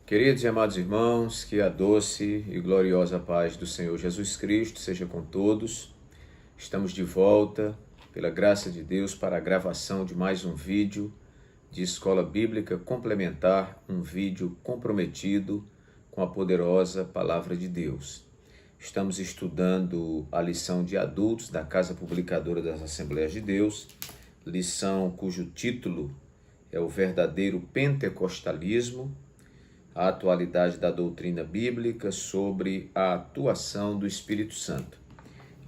Queridos e amados irmãos, que a doce e gloriosa paz do Senhor Jesus Cristo seja com todos. Estamos de volta, pela graça de Deus, para a gravação de mais um vídeo de Escola Bíblica Complementar, um vídeo comprometido com a poderosa Palavra de Deus. Estamos estudando a lição de adultos da Casa Publicadora das Assembleias de Deus, lição cujo título é o verdadeiro pentecostalismo, a atualidade da doutrina bíblica sobre a atuação do Espírito Santo.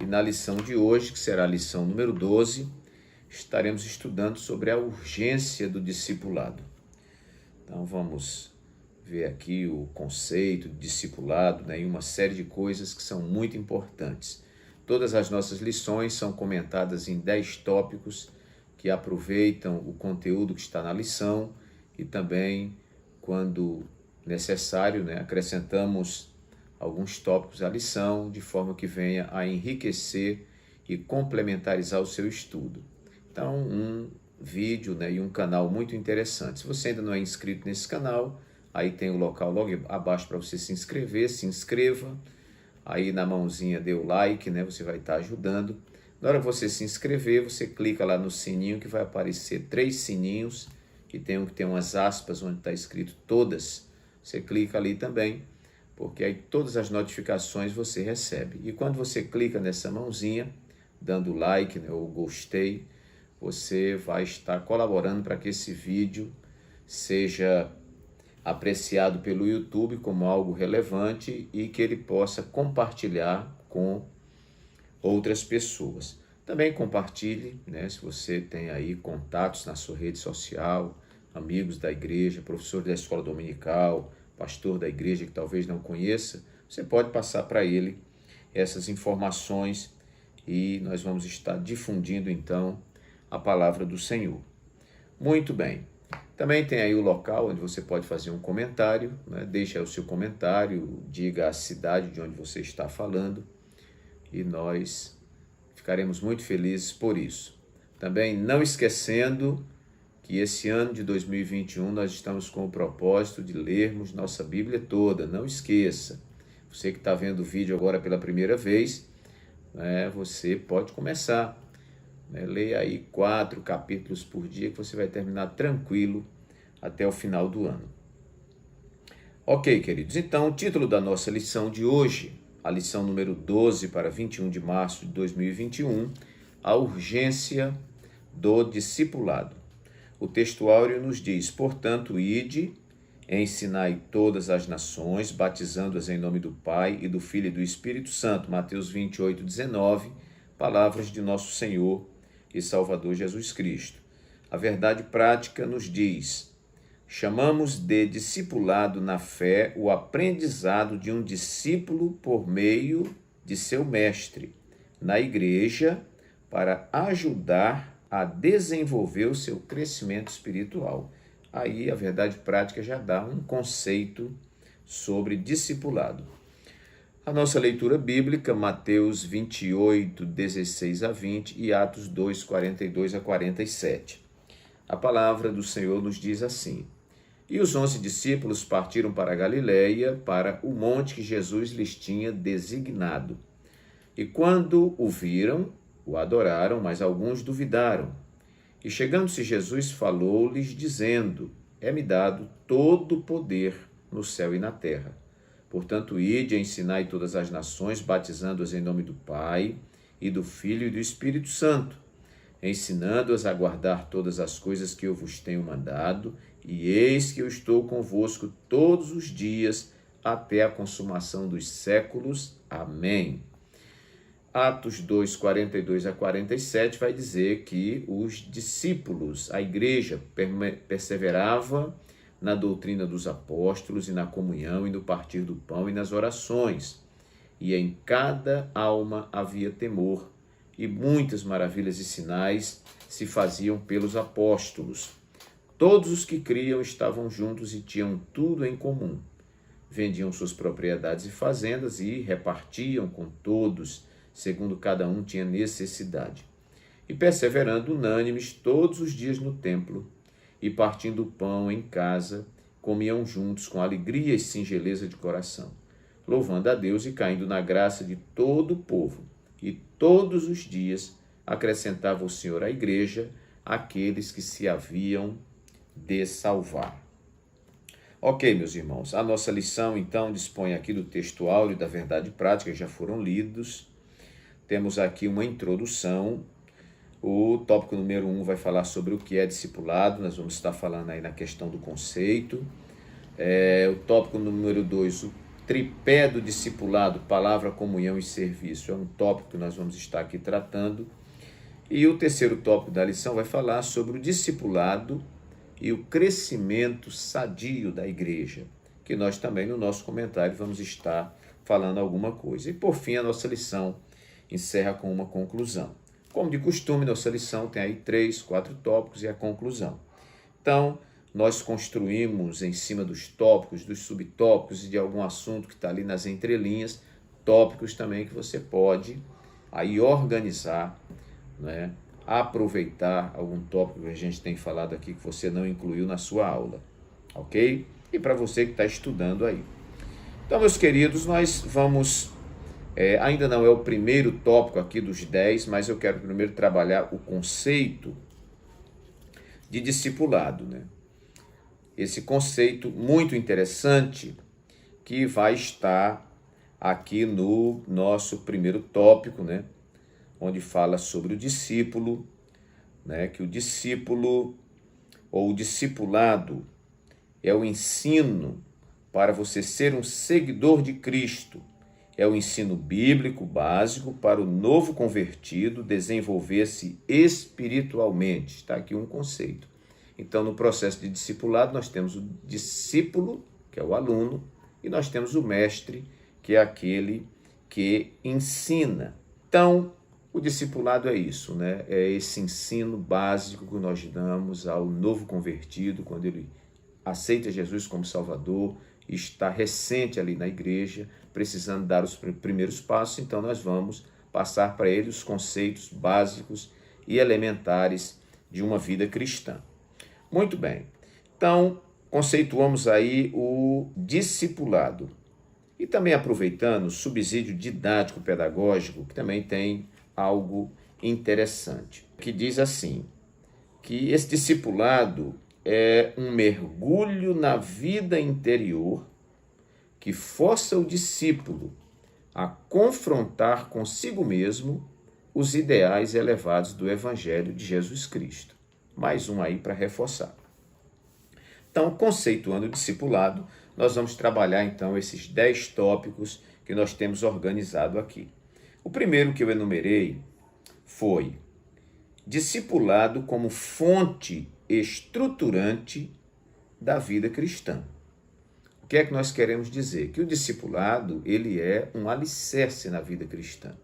E na lição de hoje, que será a lição número 12, estaremos estudando sobre a urgência do discipulado. Então vamos ver aqui o conceito de discipulado, e uma série de coisas que são muito importantes. Todas as nossas lições são comentadas em 10 tópicos que aproveitam o conteúdo que está na lição e também, quando necessário, acrescentamos alguns tópicos à lição, de forma que venha a enriquecer e complementarizar o seu estudo. Então, um vídeo e um canal muito interessante. Se você ainda não é inscrito nesse canal, aí tem o local logo abaixo para você se inscrever, se inscreva. Aí na mãozinha dê o like, você vai estar ajudando. Na hora que você se inscrever, você clica lá no sininho que vai aparecer 3 sininhos, que tem um que tem umas aspas onde está escrito todas. Você clica ali também, porque aí todas as notificações você recebe. E quando você clica nessa mãozinha, dando like ou gostei, você vai estar colaborando para que esse vídeo seja apreciado pelo YouTube como algo relevante e que ele possa compartilhar com outras pessoas. Também compartilhe, se você tem aí contatos na sua rede social, amigos da igreja, professor da escola dominical, pastor da igreja que talvez não conheça, você pode passar para ele essas informações e nós vamos estar difundindo então a palavra do Senhor. Muito bem. Também tem aí o local onde você pode fazer um comentário, deixe aí o seu comentário, diga a cidade de onde você está falando e nós ficaremos muito felizes por isso. Também não esquecendo que esse ano de 2021 nós estamos com o propósito de lermos nossa Bíblia toda. Não esqueça, você que está vendo o vídeo agora pela primeira vez, você pode começar. Leia aí 4 capítulos por dia que você vai terminar tranquilo até o final do ano. Ok, queridos, então o título da nossa lição de hoje, a lição número 12 para 21 de março de 2021, a urgência do discipulado. O texto áureo nos diz: portanto, ide, ensinai todas as nações, batizando-as em nome do Pai e do Filho e do Espírito Santo. Mateus 28, 19, palavras de nosso Senhor e Salvador Jesus Cristo. A verdade prática nos diz: chamamos de discipulado na fé o aprendizado de um discípulo por meio de seu mestre, na igreja, para ajudar a desenvolver o seu crescimento espiritual. Aí a verdade prática já dá um conceito sobre discipulado. A nossa leitura bíblica, Mateus 28, 16 a 20 e Atos 2, 42 a 47. A palavra do Senhor nos diz assim: e os 11 discípulos partiram para a Galileia, para o monte que Jesus lhes tinha designado. E quando o viram, o adoraram, mas alguns duvidaram. E chegando-se Jesus, falou-lhes, dizendo: é-me dado todo o poder no céu e na terra. Portanto, ide e ensinai todas as nações, batizando-as em nome do Pai, e do Filho e do Espírito Santo, ensinando-as a guardar todas as coisas que eu vos tenho mandado, e eis que eu estou convosco todos os dias, até a consumação dos séculos. Amém. Atos 2, 42 a 47 vai dizer que os discípulos, a igreja, perseverava na doutrina dos apóstolos e na comunhão e no partir do pão e nas orações. E em cada alma havia temor, e muitas maravilhas e sinais se faziam pelos apóstolos. Todos os que criam estavam juntos e tinham tudo em comum. Vendiam suas propriedades e fazendas e repartiam com todos, segundo cada um tinha necessidade. E perseverando unânimes todos os dias no templo, e partindo o pão em casa, comiam juntos com alegria e singeleza de coração, louvando a Deus e caindo na graça de todo o povo. E todos os dias acrescentava o Senhor à igreja aqueles que se haviam de salvar. Ok, meus irmãos, a nossa lição então dispõe aqui do texto áureo da verdade prática, que já foram lidos. Temos aqui uma introdução. O tópico número 1 vai falar sobre o que é discipulado, nós vamos estar falando aí na questão do conceito. O tópico número 2, o tripé do discipulado, palavra, comunhão e serviço, é um tópico que nós vamos estar aqui tratando. E o terceiro tópico da lição vai falar sobre o discipulado e o crescimento sadio da igreja, que nós também no nosso comentário vamos estar falando alguma coisa. E por fim, a nossa lição encerra com uma conclusão. Como de costume, nossa lição tem aí 3, 4 tópicos e a conclusão. Então, nós construímos em cima dos tópicos, dos subtópicos e de algum assunto que está ali nas entrelinhas, tópicos também que você pode aí organizar, né? Aproveitar algum tópico que a gente tem falado aqui que você não incluiu na sua aula, ok? E para você que está estudando aí. Então, meus queridos, nós vamos... ainda não é o primeiro tópico aqui dos 10, mas eu quero primeiro trabalhar o conceito de discipulado, né? Esse conceito muito interessante que vai estar aqui no nosso primeiro tópico, né? Onde fala sobre o discípulo, né? Que o discípulo ou o discipulado é o ensino para você ser um seguidor de Cristo. É o ensino bíblico básico para o novo convertido desenvolver-se espiritualmente. Está aqui um conceito. Então, no processo de discipulado, nós temos o discípulo, que é o aluno, e nós temos o mestre, que é aquele que ensina. Então, o discipulado é isso, né? É esse ensino básico que nós damos ao novo convertido, quando ele aceita Jesus como Salvador, está recente ali na igreja, precisando dar os primeiros passos, então nós vamos passar para ele os conceitos básicos e elementares de uma vida cristã. Muito bem, então conceituamos aí o discipulado. E também aproveitando o subsídio didático-pedagógico, que também tem algo interessante, que diz assim, que esse discipulado é um mergulho na vida interior que força o discípulo a confrontar consigo mesmo os ideais elevados do Evangelho de Jesus Cristo. Mais um aí para reforçar. Então, conceituando o discipulado, nós vamos trabalhar então esses 10 tópicos que nós temos organizado aqui. O primeiro que eu enumerei foi discipulado como fonte estruturante da vida cristã. O que é que nós queremos dizer? Que o discipulado, ele é um alicerce na vida cristã.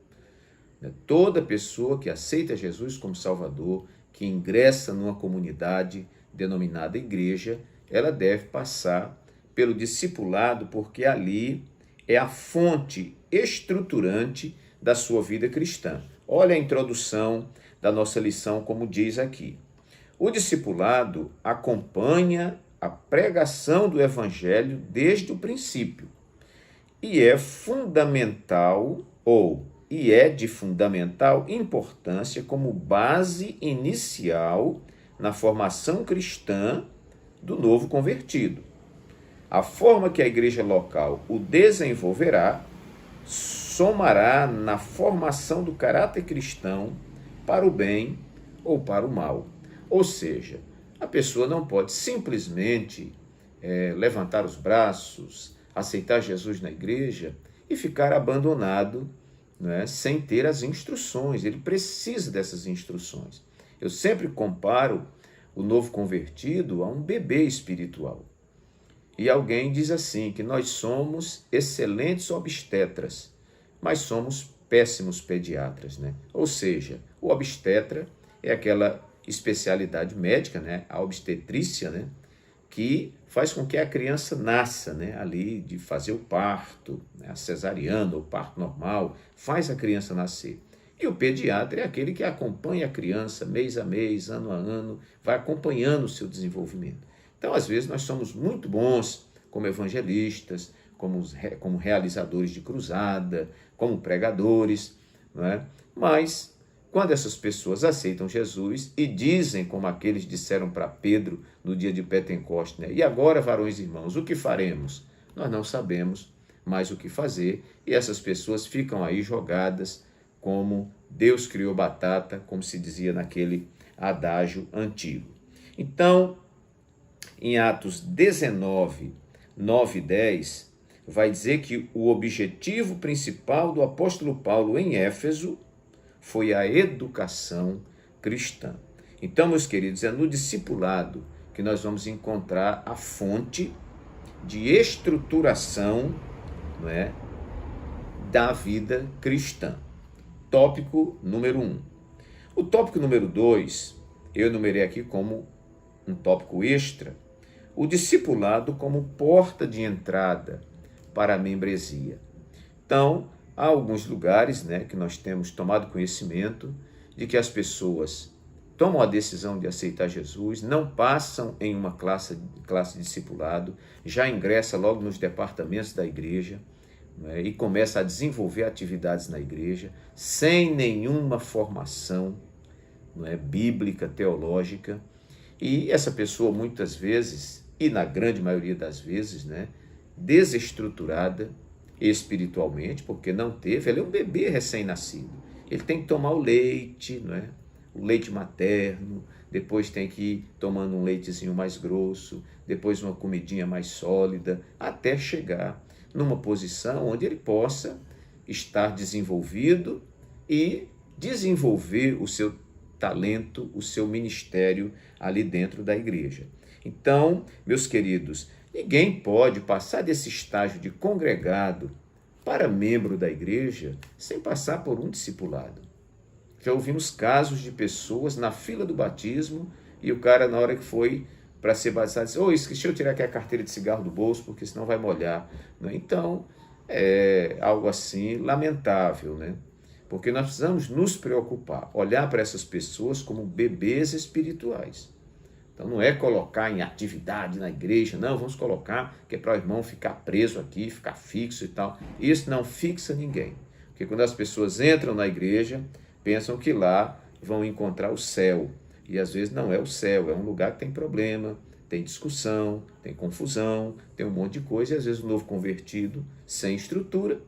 Toda pessoa que aceita Jesus como Salvador, que ingressa numa comunidade denominada igreja, ela deve passar pelo discipulado, porque ali é a fonte estruturante da sua vida cristã. Olha a introdução da nossa lição, como diz aqui. O discipulado acompanha a pregação do Evangelho desde o princípio e é de fundamental importância como base inicial na formação cristã do novo convertido. A forma que a igreja local o desenvolverá somará na formação do caráter cristão para o bem ou para o mal. Ou seja, a pessoa não pode simplesmente levantar os braços, aceitar Jesus na igreja e ficar abandonado, né, sem ter as instruções. Ele precisa dessas instruções. Eu sempre comparo o novo convertido a um bebê espiritual. E alguém diz assim, que nós somos excelentes obstetras, mas somos péssimos pediatras, né? Ou seja, o obstetra é aquela especialidade médica, né? A obstetrícia, né? Que faz com que a criança nasça, né? Ali de fazer o parto, né? A cesariana, o parto normal, faz a criança nascer. E o pediatra é aquele que acompanha a criança mês a mês, ano a ano, vai acompanhando o seu desenvolvimento. Então, às vezes, nós somos muito bons como evangelistas, como realizadores de cruzada, como pregadores, não é? Mas, quando essas pessoas aceitam Jesus e dizem, como aqueles disseram para Pedro no dia de Pentecostes, né? E agora, varões e irmãos, o que faremos? Nós não sabemos mais o que fazer, e essas pessoas ficam aí jogadas como Deus criou batata, como se dizia naquele adágio antigo. Então, em Atos 19, 9 e 10, vai dizer que o objetivo principal do apóstolo Paulo em Éfeso foi a educação cristã. Então, meus queridos, é no discipulado que nós vamos encontrar a fonte de estruturação, não é, da vida cristã. Tópico número 1. O tópico número 2, eu enumerei aqui como um tópico extra, o discipulado como porta de entrada para a membresia. Então, há alguns lugares, né, que nós temos tomado conhecimento de que as pessoas tomam a decisão de aceitar Jesus, não passam em uma classe de discipulado, já ingressa logo nos departamentos da igreja, né, e começa a desenvolver atividades na igreja sem nenhuma formação, né, bíblica, teológica. E essa pessoa muitas vezes, e na grande maioria das vezes, né, desestruturada espiritualmente, porque não teve, ele é um bebê recém-nascido. Ele tem que tomar o leite, não é? O leite materno, depois tem que ir tomando um leitezinho mais grosso, depois uma comidinha mais sólida, até chegar numa posição onde ele possa estar desenvolvido e desenvolver o seu talento, o seu ministério ali dentro da igreja. Então, meus queridos, ninguém pode passar desse estágio de congregado para membro da igreja sem passar por um discipulado. Já ouvimos casos de pessoas na fila do batismo e o cara, na hora que foi para ser batizado, disse: "Ô, esqueci eu tirar aqui a carteira de cigarro do bolso, porque senão vai molhar." Então, é algo assim lamentável, né? Porque nós precisamos nos preocupar, olhar para essas pessoas como bebês espirituais. Então não é colocar em atividade na igreja, não, vamos colocar que é para o irmão ficar preso aqui, ficar fixo e tal. Isso não fixa ninguém. Porque quando as pessoas entram na igreja, pensam que lá vão encontrar o céu. E às vezes não é o céu, é um lugar que tem problema, tem discussão, tem confusão, tem um monte de coisa. E às vezes o novo convertido, sem estrutura,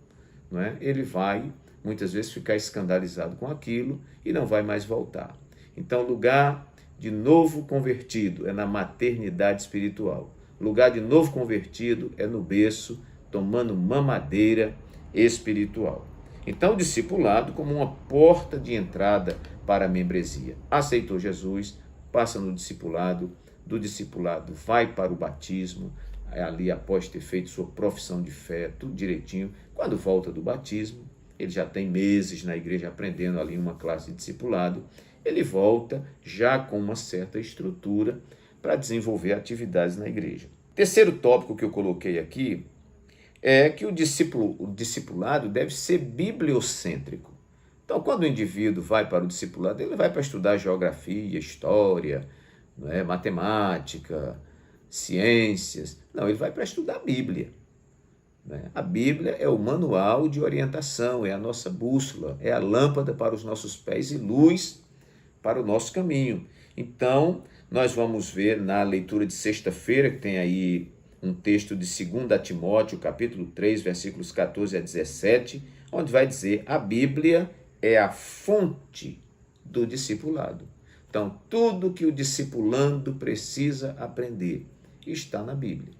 não é? Ele vai muitas vezes ficar escandalizado com aquilo e não vai mais voltar. Então, lugar de novo convertido é na maternidade espiritual. Lugar de novo convertido é no berço, tomando mamadeira espiritual. Então, o discipulado como uma porta de entrada para a membresia. Aceitou Jesus, passa no discipulado, do discipulado vai para o batismo, ali após ter feito sua profissão de fé, tudo direitinho. Quando volta do batismo, ele já tem meses na igreja aprendendo ali uma classe de discipulado, ele volta já com uma certa estrutura para desenvolver atividades na igreja. Terceiro tópico que eu coloquei aqui é que o discipulado deve ser bibliocêntrico. Então, quando o indivíduo vai para o discipulado, ele vai para estudar geografia, história, não é, matemática, ciências. Não, ele vai para estudar a Bíblia. A Bíblia é o manual de orientação, é a nossa bússola, é a lâmpada para os nossos pés e luz para o nosso caminho. Então, nós vamos ver na leitura de sexta-feira, que tem aí um texto de 2 Timóteo, capítulo 3, versículos 14 a 17, onde vai dizer: a Bíblia é a fonte do discipulado. Então, tudo que o discipulando precisa aprender está na Bíblia.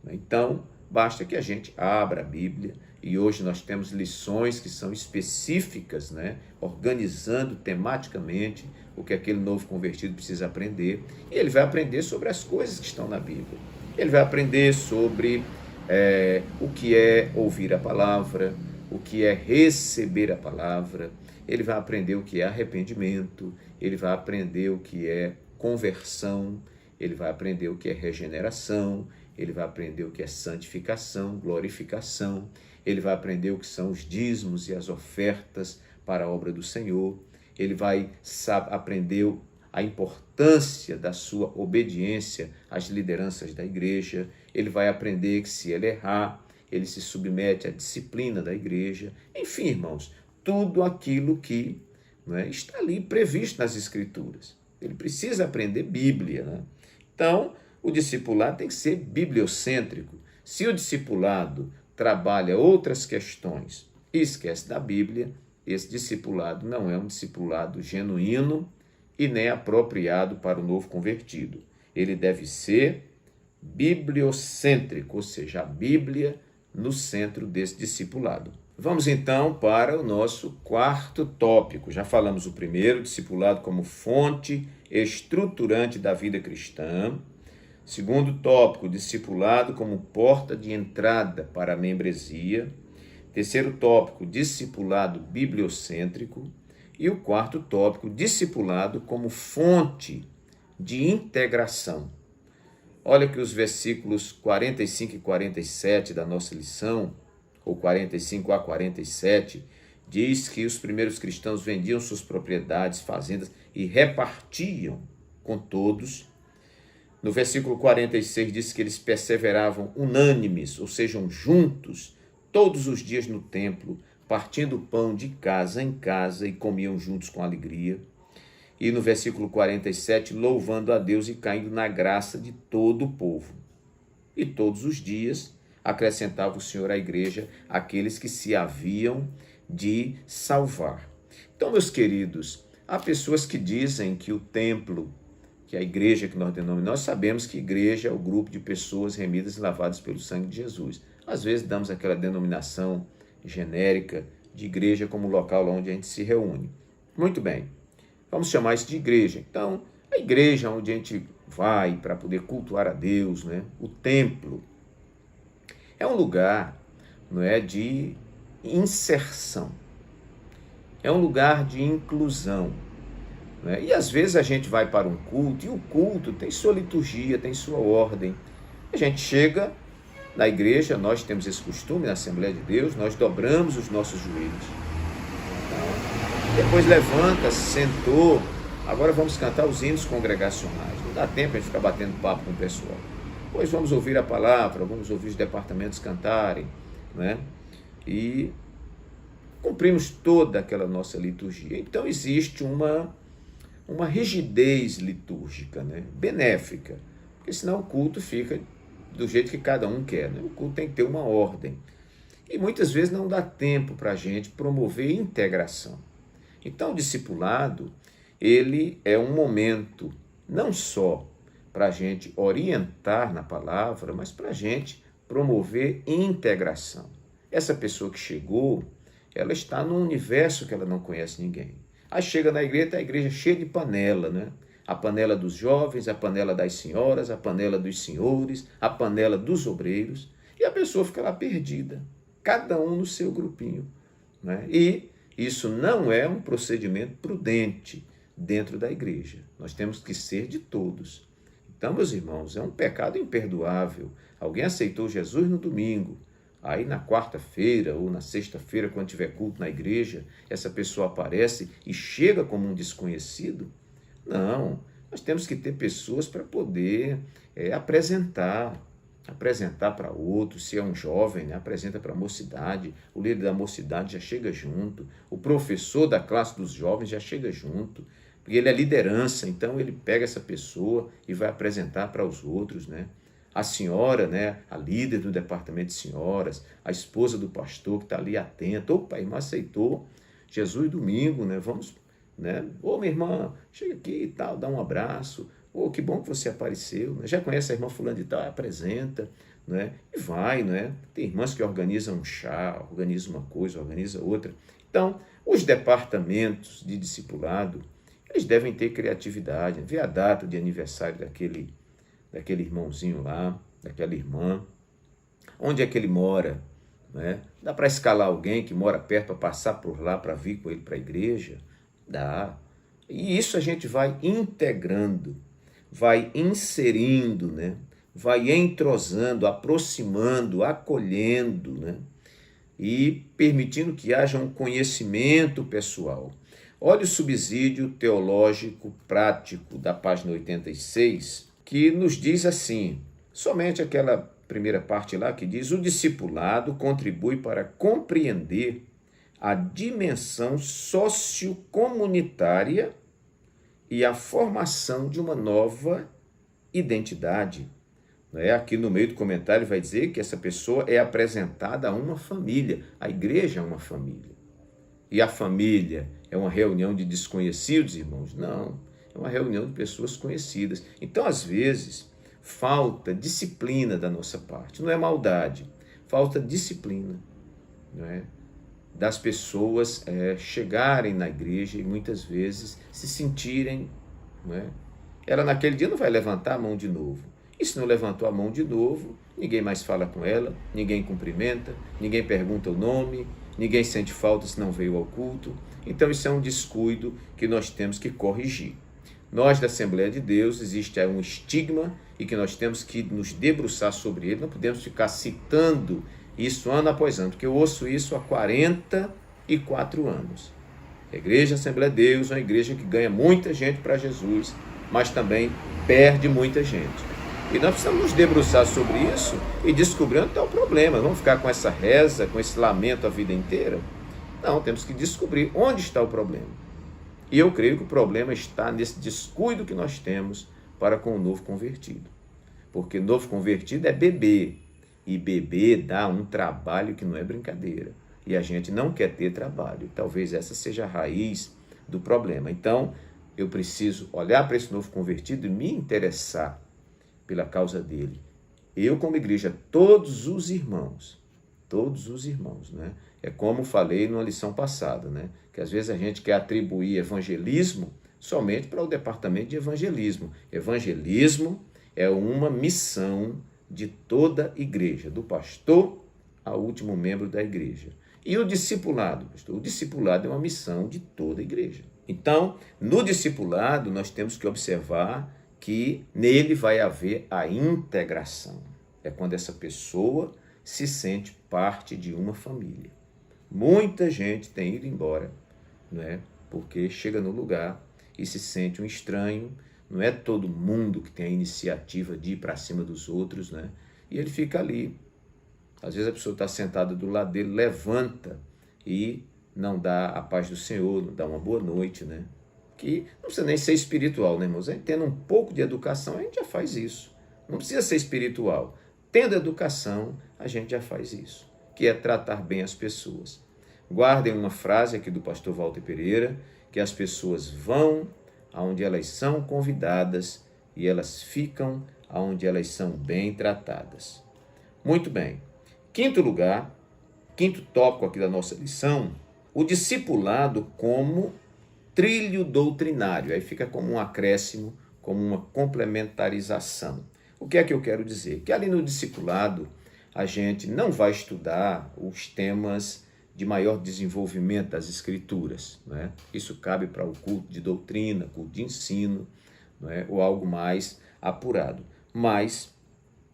Então, basta que a gente abra a Bíblia, e hoje nós temos lições que são específicas, né? Organizando tematicamente o que aquele novo convertido precisa aprender. E ele vai aprender sobre as coisas que estão na Bíblia. Ele vai aprender sobre o que é ouvir a palavra, o que é receber a palavra. Ele vai aprender o que é arrependimento, ele vai aprender o que é conversão, ele vai aprender o que é regeneração, ele vai aprender o que é santificação, glorificação, ele vai aprender o que são os dízimos e as ofertas para a obra do Senhor, ele vai aprender a importância da sua obediência às lideranças da igreja, ele vai aprender que se ele errar, ele se submete à disciplina da igreja. Enfim, irmãos, tudo aquilo que, está ali previsto nas Escrituras. Ele precisa aprender Bíblia. Então, o discipulado tem que ser bibliocêntrico. Se o discipulado trabalha outras questões e esquece da Bíblia, esse discipulado não é um discipulado genuíno e nem apropriado para o novo convertido. Ele deve ser bibliocêntrico, ou seja, a Bíblia no centro desse discipulado. Vamos então para o nosso quarto tópico. Já falamos o primeiro, discipulado como fonte estruturante da vida cristã. Segundo tópico, discipulado como porta de entrada para a membresia. Terceiro tópico, discipulado bibliocêntrico. E o quarto tópico, discipulado como fonte de integração. Olha que os versículos 45 e 47 da nossa lição, ou 45 a 47, diz que os primeiros cristãos vendiam suas propriedades, fazendas e repartiam com todos. No versículo 46 diz que eles perseveravam unânimes, ou seja, juntos, todos os dias no templo, partindo o pão de casa em casa e comiam juntos com alegria. E no versículo 47, louvando a Deus e caindo na graça de todo o povo. E todos os dias acrescentava o Senhor à igreja aqueles que se haviam de salvar. Então, meus queridos, há pessoas que dizem que o templo, que a igreja que nós denominamos, nós sabemos que igreja é o grupo de pessoas remidas e lavadas pelo sangue de Jesus. Às vezes damos aquela denominação genérica de igreja como local onde a gente se reúne. Muito bem, vamos chamar isso de igreja. Então, a igreja onde a gente vai para poder cultuar a Deus, o templo, é um lugar de inserção, é um lugar de inclusão. E às vezes a gente vai para um culto, e o culto tem sua liturgia, tem sua ordem. A gente chega na igreja, nós temos esse costume, na Assembleia de Deus, nós dobramos os nossos joelhos. Depois levanta, sentou, agora vamos cantar os hinos congregacionais. Não dá tempo de ficar batendo papo com o pessoal. Pois vamos ouvir a palavra, vamos ouvir os departamentos cantarem, e cumprimos toda aquela nossa liturgia. Então existe uma rigidez litúrgica, benéfica, porque senão o culto fica do jeito que cada um quer. O culto tem que ter uma ordem. E muitas vezes não dá tempo para a gente promover integração. Então o discipulado, ele é um momento não só para a gente orientar na palavra, mas para a gente promover integração. Essa pessoa que chegou, ela está num universo que ela não conhece ninguém. Aí chega na igreja, a igreja cheia de panela, A panela dos jovens, a panela das senhoras, a panela dos senhores, a panela dos obreiros, e a pessoa fica lá perdida, cada um no seu grupinho. E isso não é um procedimento prudente dentro da igreja. Nós temos que ser de todos. Então, meus irmãos, é um pecado imperdoável. Alguém aceitou Jesus no domingo, aí na quarta-feira ou na sexta-feira, quando tiver culto na igreja, essa pessoa aparece e chega como um desconhecido? Não, nós temos que ter pessoas para poder apresentar para outros. Se é um jovem, apresenta para a mocidade, o líder da mocidade já chega junto, o professor da classe dos jovens já chega junto, porque ele é liderança, então ele pega essa pessoa e vai apresentar para os outros, A senhora, a líder do departamento de senhoras, a esposa do pastor que está ali atenta. Opa, a irmã aceitou Jesus domingo, vamos, Ô, minha irmã, chega aqui e tal, dá um abraço. Ô, que bom que você apareceu, Já conhece a irmã fulana de tal, apresenta, E vai, Tem irmãs que organizam um chá, organizam uma coisa, organizam outra. Então, os departamentos de discipulado, eles devem ter criatividade, ver a data de aniversário daquele irmãozinho lá, daquela irmã, onde é que ele mora, Dá para escalar alguém que mora perto para passar por lá, para vir com ele para a igreja? Dá. E isso a gente vai integrando, vai inserindo, vai entrosando, aproximando, acolhendo, e permitindo que haja um conhecimento pessoal. Olha o subsídio teológico prático da página 86, que nos diz assim, somente aquela primeira parte lá que diz: o discipulado contribui para compreender a dimensão sociocomunitária e a formação de uma nova identidade. Aqui no meio do comentário vai dizer que essa pessoa é apresentada a uma família. A igreja é uma família. E a família é uma reunião de desconhecidos, irmãos? Não, é uma reunião de pessoas conhecidas. Então, às vezes, falta disciplina da nossa parte. Não é maldade, falta disciplina, não é? Das pessoas chegarem na igreja e muitas vezes se sentirem, não é? Ela naquele dia não vai levantar a mão de novo. E se não levantou a mão de novo, ninguém mais fala com ela, ninguém cumprimenta, ninguém pergunta o nome, ninguém sente falta se não veio ao culto. Então isso é um descuido que nós temos que corrigir. Nós da Assembleia de Deus, existe aí um estigma e que nós temos que nos debruçar sobre ele. Não podemos ficar citando isso ano após ano, porque eu ouço isso há 44 anos. A Igreja Assembleia de Deus é uma igreja que ganha muita gente para Jesus, mas também perde muita gente. E nós precisamos nos debruçar sobre isso e descobrir onde está o problema. Vamos ficar com essa reza, com esse lamento a vida inteira? Não, temos que descobrir onde está o problema. E eu creio que o problema está nesse descuido que nós temos para com o novo convertido. Porque novo convertido é bebê. E bebê dá um trabalho que não é brincadeira. E a gente não quer ter trabalho. Talvez essa seja a raiz do problema. Então, eu preciso olhar para esse novo convertido e me interessar pela causa dele. Eu, como igreja, todos os irmãos, né? É como falei numa lição passada, né? Que às vezes a gente quer atribuir evangelismo somente para o departamento de evangelismo. Evangelismo é uma missão de toda igreja, do pastor ao último membro da igreja. E o discipulado, pastor? O discipulado é uma missão de toda a igreja. Então, no discipulado, nós temos que observar que nele vai haver a integração. É quando essa pessoa se sente parte de uma família. Muita gente tem ido embora, não é? Porque chega no lugar e se sente um estranho. Não é todo mundo que tem a iniciativa de ir para cima dos outros, né? E ele fica ali. Às vezes a pessoa está sentada do lado dele, levanta e não dá a paz do Senhor, não dá uma boa noite, né? Que não precisa nem ser espiritual, né, irmãos? A gente tendo um pouco de educação, a gente já faz isso. Não precisa ser espiritual. Tendo educação, a gente já faz isso, que é tratar bem as pessoas. Guardem uma frase aqui do pastor Walter Pereira, que as pessoas vão aonde elas são convidadas e elas ficam aonde elas são bem tratadas. Muito bem. Quinto lugar, quinto tópico aqui da nossa lição, o discipulado como trilho doutrinário. Aí fica como um acréscimo, como uma complementarização. O que é que eu quero dizer? Que ali no discipulado a gente não vai estudar os temas de maior desenvolvimento das escrituras, né? Isso cabe para o culto de doutrina, culto de ensino, né? Ou algo mais apurado. Mas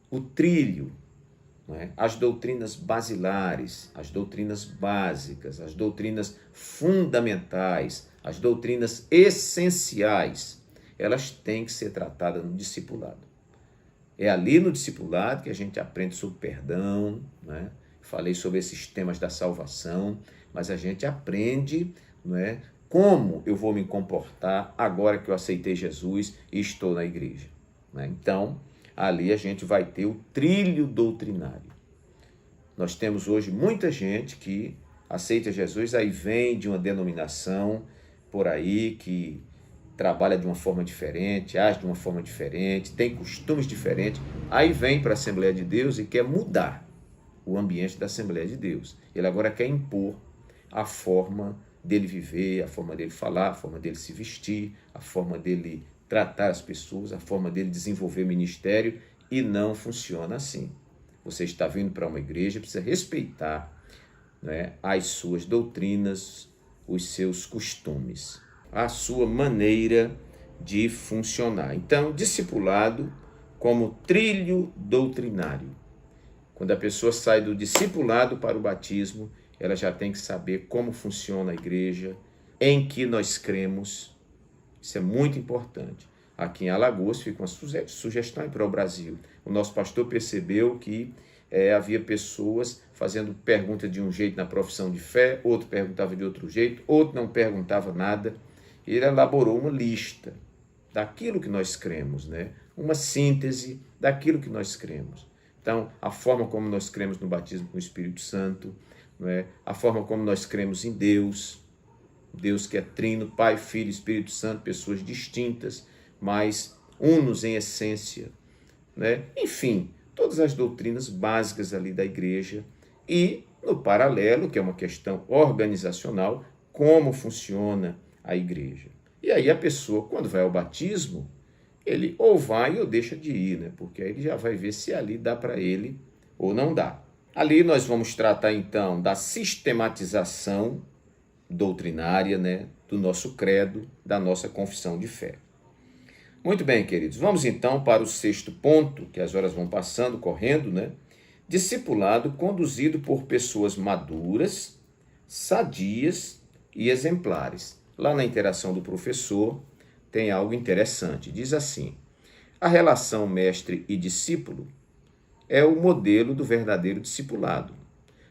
o trilho, né? As doutrinas basilares, as doutrinas básicas, as doutrinas fundamentais, as doutrinas essenciais, elas têm que ser tratadas no discipulado. É ali no discipulado que a gente aprende sobre perdão, né? Falei sobre esses temas da salvação, mas a gente aprende, não é, como eu vou me comportar agora que eu aceitei Jesus e estou na igreja, né? Então, ali a gente vai ter o trilho doutrinário. Nós temos hoje muita gente que aceita Jesus, aí vem de uma denominação por aí que trabalha de uma forma diferente, age de uma forma diferente, tem costumes diferentes, aí vem para a Assembleia de Deus e quer mudar o ambiente da Assembleia de Deus. Ele agora quer impor a forma dele viver, a forma dele falar, a forma dele se vestir, a forma dele tratar as pessoas, a forma dele desenvolver ministério, e não funciona assim. Você está vindo para uma igreja, precisa respeitar, né, as suas doutrinas, os seus costumes, a sua maneira de funcionar. Então, discipulado como trilho doutrinário. Quando a pessoa sai do discipulado para o batismo, ela já tem que saber como funciona a igreja, em que nós cremos. Isso é muito importante. Aqui em Alagoas fica uma sugestão para o Brasil. O nosso pastor percebeu que havia pessoas fazendo pergunta de um jeito na profissão de fé, outro perguntava de outro jeito, outro não perguntava nada. Ele elaborou uma lista daquilo que nós cremos, né? Uma síntese daquilo que nós cremos. Então, a forma como nós cremos no batismo com o Espírito Santo, não é? A forma como nós cremos em Deus, Deus que é trino, Pai, Filho, Espírito Santo, pessoas distintas, mas unos em essência, né? Enfim, todas as doutrinas básicas ali da igreja e, no paralelo, que é uma questão organizacional, como funciona a igreja. E aí a pessoa, quando vai ao batismo, ele ou vai ou deixa de ir, né? Porque aí ele já vai ver se ali dá para ele ou não dá. Ali nós vamos tratar, então, da sistematização doutrinária, né, do nosso credo, da nossa confissão de fé. Muito bem, queridos, vamos então para o 6º ponto, que as horas vão passando, correndo, né? Discipulado conduzido por pessoas maduras, sadias e exemplares. Lá na interação do professor tem algo interessante, diz assim: a relação mestre e discípulo é o modelo do verdadeiro discipulado.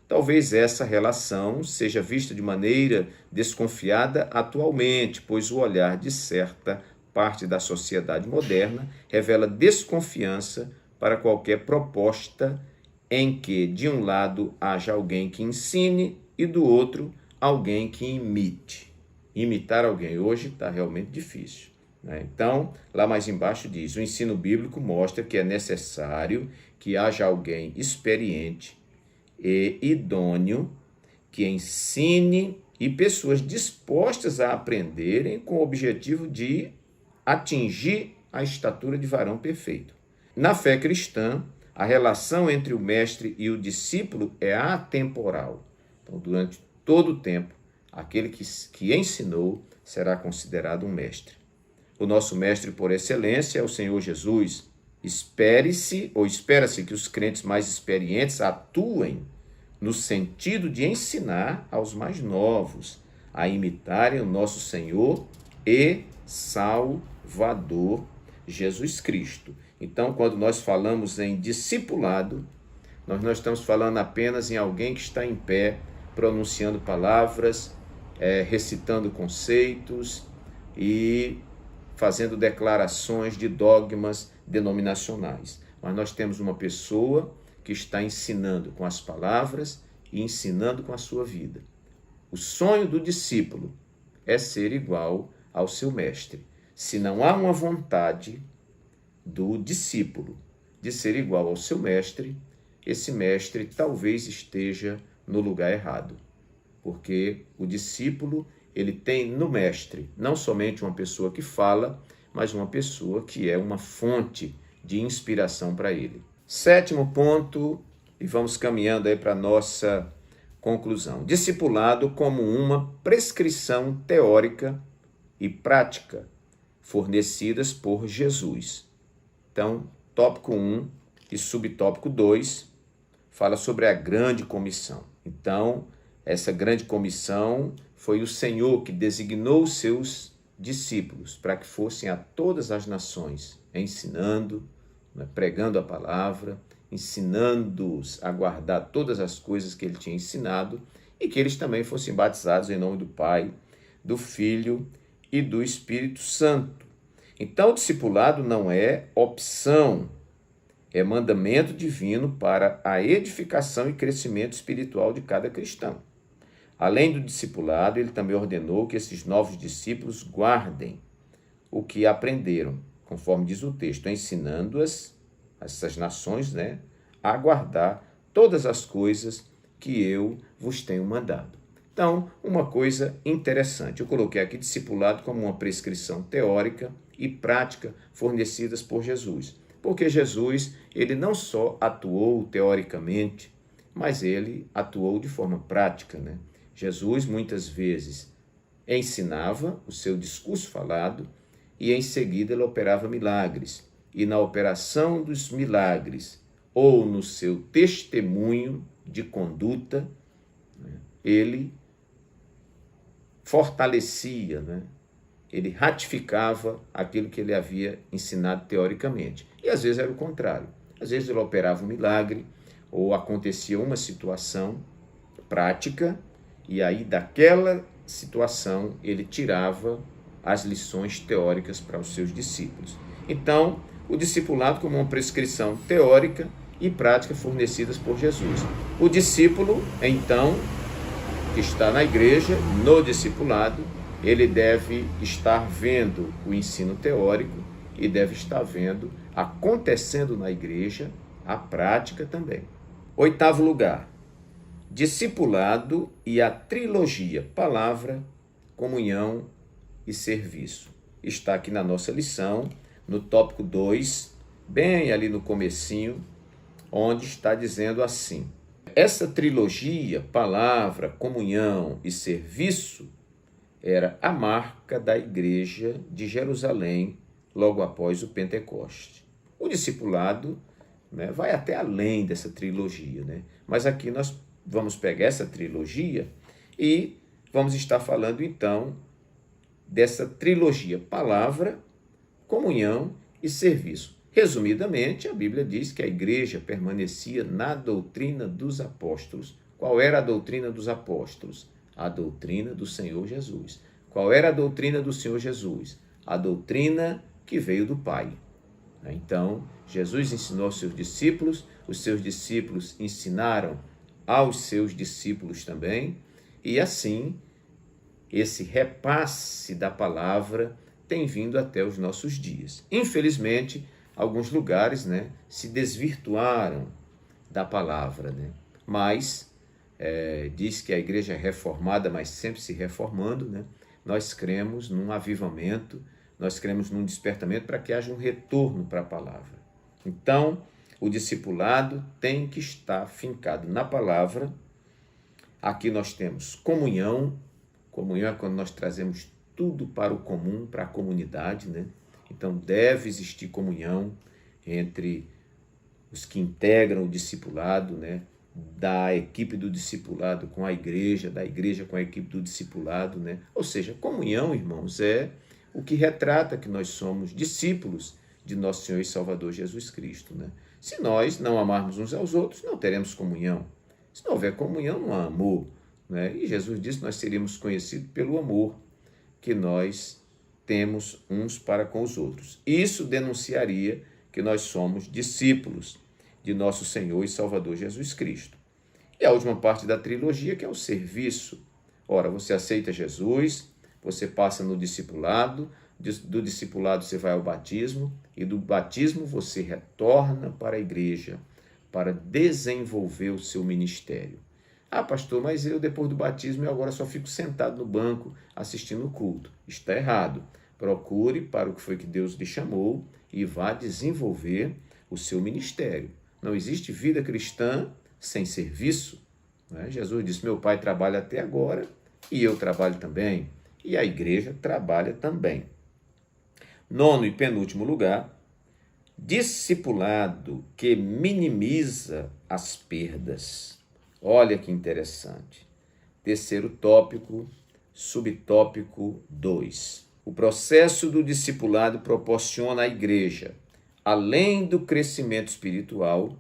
Talvez essa relação seja vista de maneira desconfiada atualmente, pois o olhar de certa parte da sociedade moderna revela desconfiança para qualquer proposta em que, de um lado, haja alguém que ensine e, do outro, alguém que imite. Imitar alguém hoje está realmente difícil, né? Então, lá mais embaixo diz: o ensino bíblico mostra que é necessário que haja alguém experiente e idôneo que ensine e pessoas dispostas a aprenderem com o objetivo de atingir a estatura de varão perfeito. Na fé cristã, a relação entre o mestre e o discípulo é atemporal. Então, durante todo o tempo, aquele que ensinou será considerado um mestre. O nosso mestre por excelência é o Senhor Jesus. Espera-se que os crentes mais experientes atuem no sentido de ensinar aos mais novos a imitarem o nosso Senhor e Salvador Jesus Cristo. Então, quando nós falamos em discipulado, nós não estamos falando apenas em alguém que está em pé, pronunciando palavras, recitando conceitos e fazendo declarações de dogmas denominacionais. Mas nós temos uma pessoa que está ensinando com as palavras e ensinando com a sua vida. O sonho do discípulo é ser igual ao seu mestre. Se não há uma vontade do discípulo de ser igual ao seu mestre, esse mestre talvez esteja no lugar errado. Porque o discípulo, ele tem no mestre não somente uma pessoa que fala, mas uma pessoa que é uma fonte de inspiração para ele. 7º ponto, e vamos caminhando aí para a nossa conclusão. Discipulado como uma prescrição teórica e prática fornecidas por Jesus. Então, tópico 1 e subtópico 2 fala sobre a grande comissão. Então, essa grande comissão foi o Senhor que designou os seus discípulos para que fossem a todas as nações, ensinando, pregando a palavra, ensinando-os a guardar todas as coisas que ele tinha ensinado e que eles também fossem batizados em nome do Pai, do Filho e do Espírito Santo. Então, o discipulado não é opção, é mandamento divino para a edificação e crescimento espiritual de cada cristão. Além do discipulado, ele também ordenou que esses novos discípulos guardem o que aprenderam, conforme diz o texto, ensinando-as, essas nações, a guardar todas as coisas que eu vos tenho mandado. Então, uma coisa interessante, eu coloquei aqui discipulado como uma prescrição teórica e prática fornecidas por Jesus. Porque Jesus, ele não só atuou teoricamente, mas ele atuou de forma prática, Jesus muitas vezes ensinava o seu discurso falado e em seguida ele operava milagres. E na operação dos milagres ou no seu testemunho de conduta, ele fortalecia, né? Ele ratificava aquilo que ele havia ensinado teoricamente. E às vezes era o contrário. Às vezes ele operava um milagre ou acontecia uma situação prática e aí daquela situação ele tirava as lições teóricas para os seus discípulos. Então, o discipulado como uma prescrição teórica e prática fornecidas por Jesus. O discípulo, então, que está na igreja, no discipulado, ele deve estar vendo o ensino teórico e deve estar vendo, acontecendo na igreja, a prática também. 8º lugar, discipulado e a trilogia, palavra, comunhão e serviço. Está aqui na nossa lição, no tópico 2, bem ali no comecinho, onde está dizendo assim: essa trilogia, palavra, comunhão e serviço, era a marca da igreja de Jerusalém logo após o Pentecoste. O discipulado, né, vai até além dessa trilogia, né? Mas aqui nós vamos pegar essa trilogia e vamos estar falando então dessa trilogia, palavra, comunhão e serviço. Resumidamente, a Bíblia diz que a igreja permanecia na doutrina dos apóstolos. Qual era a doutrina dos apóstolos? A doutrina do Senhor Jesus. Qual era a doutrina do Senhor Jesus? A doutrina que veio do Pai. Então, Jesus ensinou aos seus discípulos, os seus discípulos ensinaram aos seus discípulos também, e assim, esse repasse da palavra tem vindo até os nossos dias. Infelizmente, alguns lugares, né, se desvirtuaram da palavra, né? Mas diz que a igreja é reformada, mas sempre se reformando, né? Nós cremos num avivamento, nós cremos num despertamento para que haja um retorno para a palavra. Então, o discipulado tem que estar fincado na palavra. Aqui nós temos comunhão. Comunhão é quando nós trazemos tudo para o comum, para a comunidade, né? Então, deve existir comunhão entre os que integram o discipulado, né? Da equipe do discipulado com a igreja, da igreja com a equipe do discipulado, né? Ou seja, comunhão, irmãos, é o que retrata que nós somos discípulos de nosso Senhor e Salvador Jesus Cristo, né? Se nós não amarmos uns aos outros, não teremos comunhão. Se não houver comunhão, não há amor, né? E Jesus disse que nós seríamos conhecidos pelo amor que nós temos uns para com os outros. Isso denunciaria que nós somos discípulos de nosso Senhor e Salvador Jesus Cristo. E a última parte da trilogia, que é o serviço. Ora, você aceita Jesus, você passa no discipulado, do discipulado você vai ao batismo, e do batismo você retorna para a igreja, para desenvolver o seu ministério. Ah, pastor, mas eu depois do batismo eu agora só fico sentado no banco assistindo o culto. Está errado. Procure para o que foi que Deus lhe chamou e vá desenvolver o seu ministério. Não existe vida cristã sem serviço, né? Jesus disse, meu pai trabalha até agora e eu trabalho também. E a igreja trabalha também. 9º e penúltimo lugar, discipulado que minimiza as perdas. Olha que interessante. 3º tópico, subtópico 2. O processo do discipulado proporciona à igreja, além do crescimento espiritual,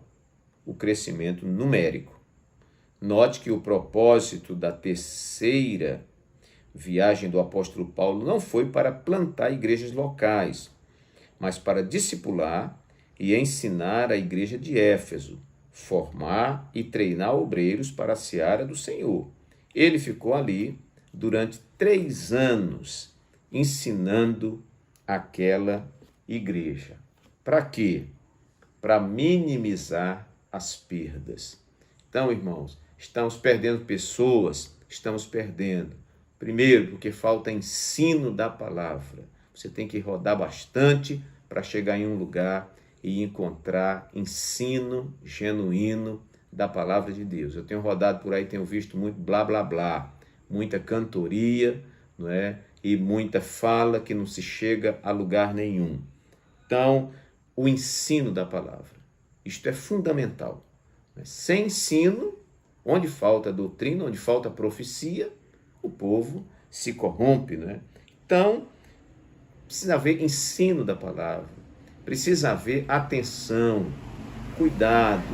o crescimento numérico. Note que o propósito da 3ª viagem do apóstolo Paulo não foi para plantar igrejas locais, mas para discipular e ensinar a igreja de Éfeso, formar e treinar obreiros para a seara do Senhor. Ele ficou ali durante 3 anos ensinando aquela igreja. Para quê? Para minimizar as perdas. Então, irmãos, estamos perdendo pessoas, estamos perdendo. Primeiro, porque falta ensino da palavra. Você tem que rodar bastante para chegar em um lugar e encontrar ensino genuíno da palavra de Deus. Eu tenho rodado por aí, tenho visto muito blá, blá, blá, muita cantoria, não é? E muita fala que não se chega a lugar nenhum. Então, o ensino da palavra. Isto é fundamental. Sem ensino, onde falta doutrina, onde falta profecia, o povo se corrompe, né? Então, precisa haver ensino da palavra, precisa haver atenção, cuidado,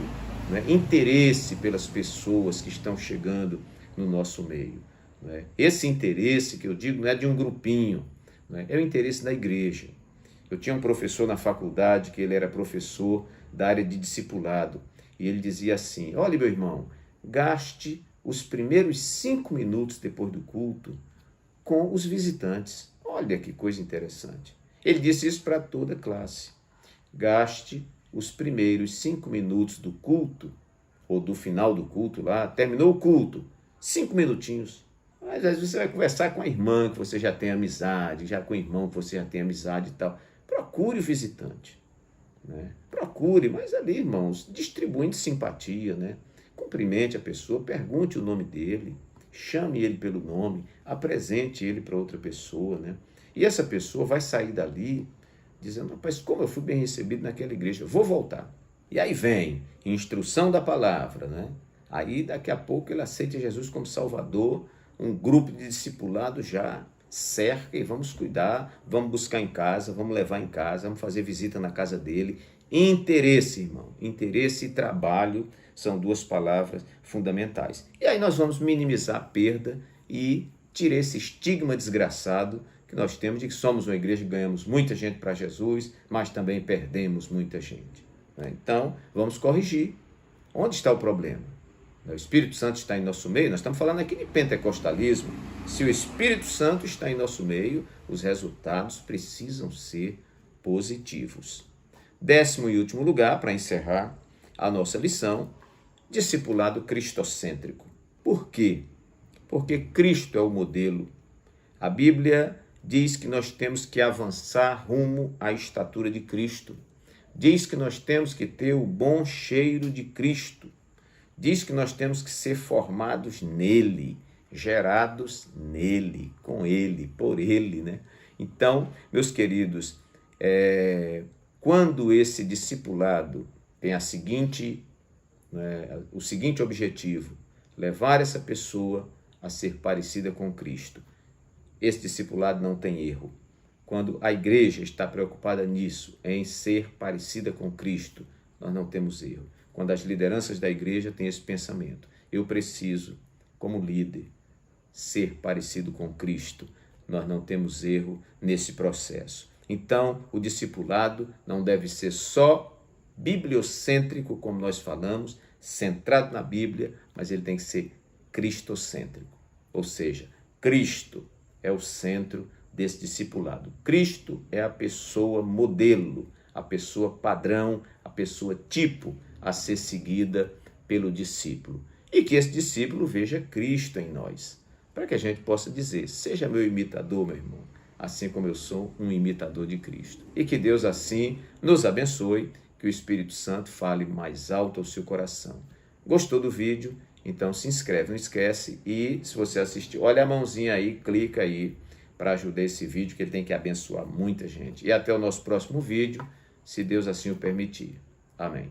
né? Interesse pelas pessoas que estão chegando no nosso meio. Né? Esse interesse que eu digo não é de um grupinho, né? É o interesse da igreja. Eu tinha um professor na faculdade que ele era professor da área de discipulado e ele dizia assim: olha, meu irmão, gaste os primeiros 5 minutos depois do culto com os visitantes. Olha que coisa interessante. Ele disse isso para toda a classe. Gaste os primeiros 5 minutos do culto, ou do final do culto lá, terminou o culto, 5 minutinhos. Mas às vezes você vai conversar com a irmã que você já tem amizade, já com o irmão que você já tem amizade e tal. Procure o visitante, né? Procure, mas ali, irmãos, distribuindo simpatia, né? Cumprimente a pessoa, pergunte o nome dele, chame ele pelo nome, apresente ele para outra pessoa, né? E essa pessoa vai sair dali dizendo: rapaz, como eu fui bem recebido naquela igreja, vou voltar. E aí vem instrução da palavra, né? Aí daqui a pouco ele aceita Jesus como Salvador, um grupo de discipulados já cerca e vamos cuidar, vamos buscar em casa, vamos levar em casa, vamos fazer visita na casa dele. Interesse, irmão, interesse e trabalho são 2 palavras fundamentais. E aí nós vamos minimizar a perda e tirar esse estigma desgraçado que nós temos de que somos uma igreja que ganhamos muita gente para Jesus, mas também perdemos muita gente. Então, vamos corrigir. Onde está o problema? O Espírito Santo está em nosso meio, nós estamos falando aqui de pentecostalismo. Se o Espírito Santo está em nosso meio, os resultados precisam ser positivos. 10º e último lugar, para encerrar a nossa lição, discipulado cristocêntrico. Por quê? Porque Cristo é o modelo. A Bíblia diz que nós temos que avançar rumo à estatura de Cristo. Diz que nós temos que ter o bom cheiro de Cristo. Diz que nós temos que ser formados nele, gerados nele, com ele, por ele, né? Então, meus queridos, quando esse discipulado tem o seguinte objetivo: levar essa pessoa a ser parecida com Cristo, esse discipulado não tem erro. Quando a igreja está preocupada nisso, em ser parecida com Cristo, nós não temos erro. Quando as lideranças da igreja têm esse pensamento: eu preciso, como líder, ser parecido com Cristo, nós não temos erro nesse processo. Então, o discipulado não deve ser só bibliocêntrico, como nós falamos, centrado na Bíblia, mas ele tem que ser cristocêntrico. Ou seja, Cristo é o centro desse discipulado. Cristo é a pessoa modelo, a pessoa padrão, a pessoa tipo a ser seguida pelo discípulo. E que esse discípulo veja Cristo em nós, para que a gente possa dizer: seja meu imitador, meu irmão, assim como eu sou um imitador de Cristo. E que Deus assim nos abençoe, que o Espírito Santo fale mais alto ao seu coração. Gostou do vídeo? Então se inscreve, não esquece. E se você assistiu, olha a mãozinha aí, clica aí para ajudar esse vídeo, que ele tem que abençoar muita gente. E até o nosso próximo vídeo, se Deus assim o permitir. Amém.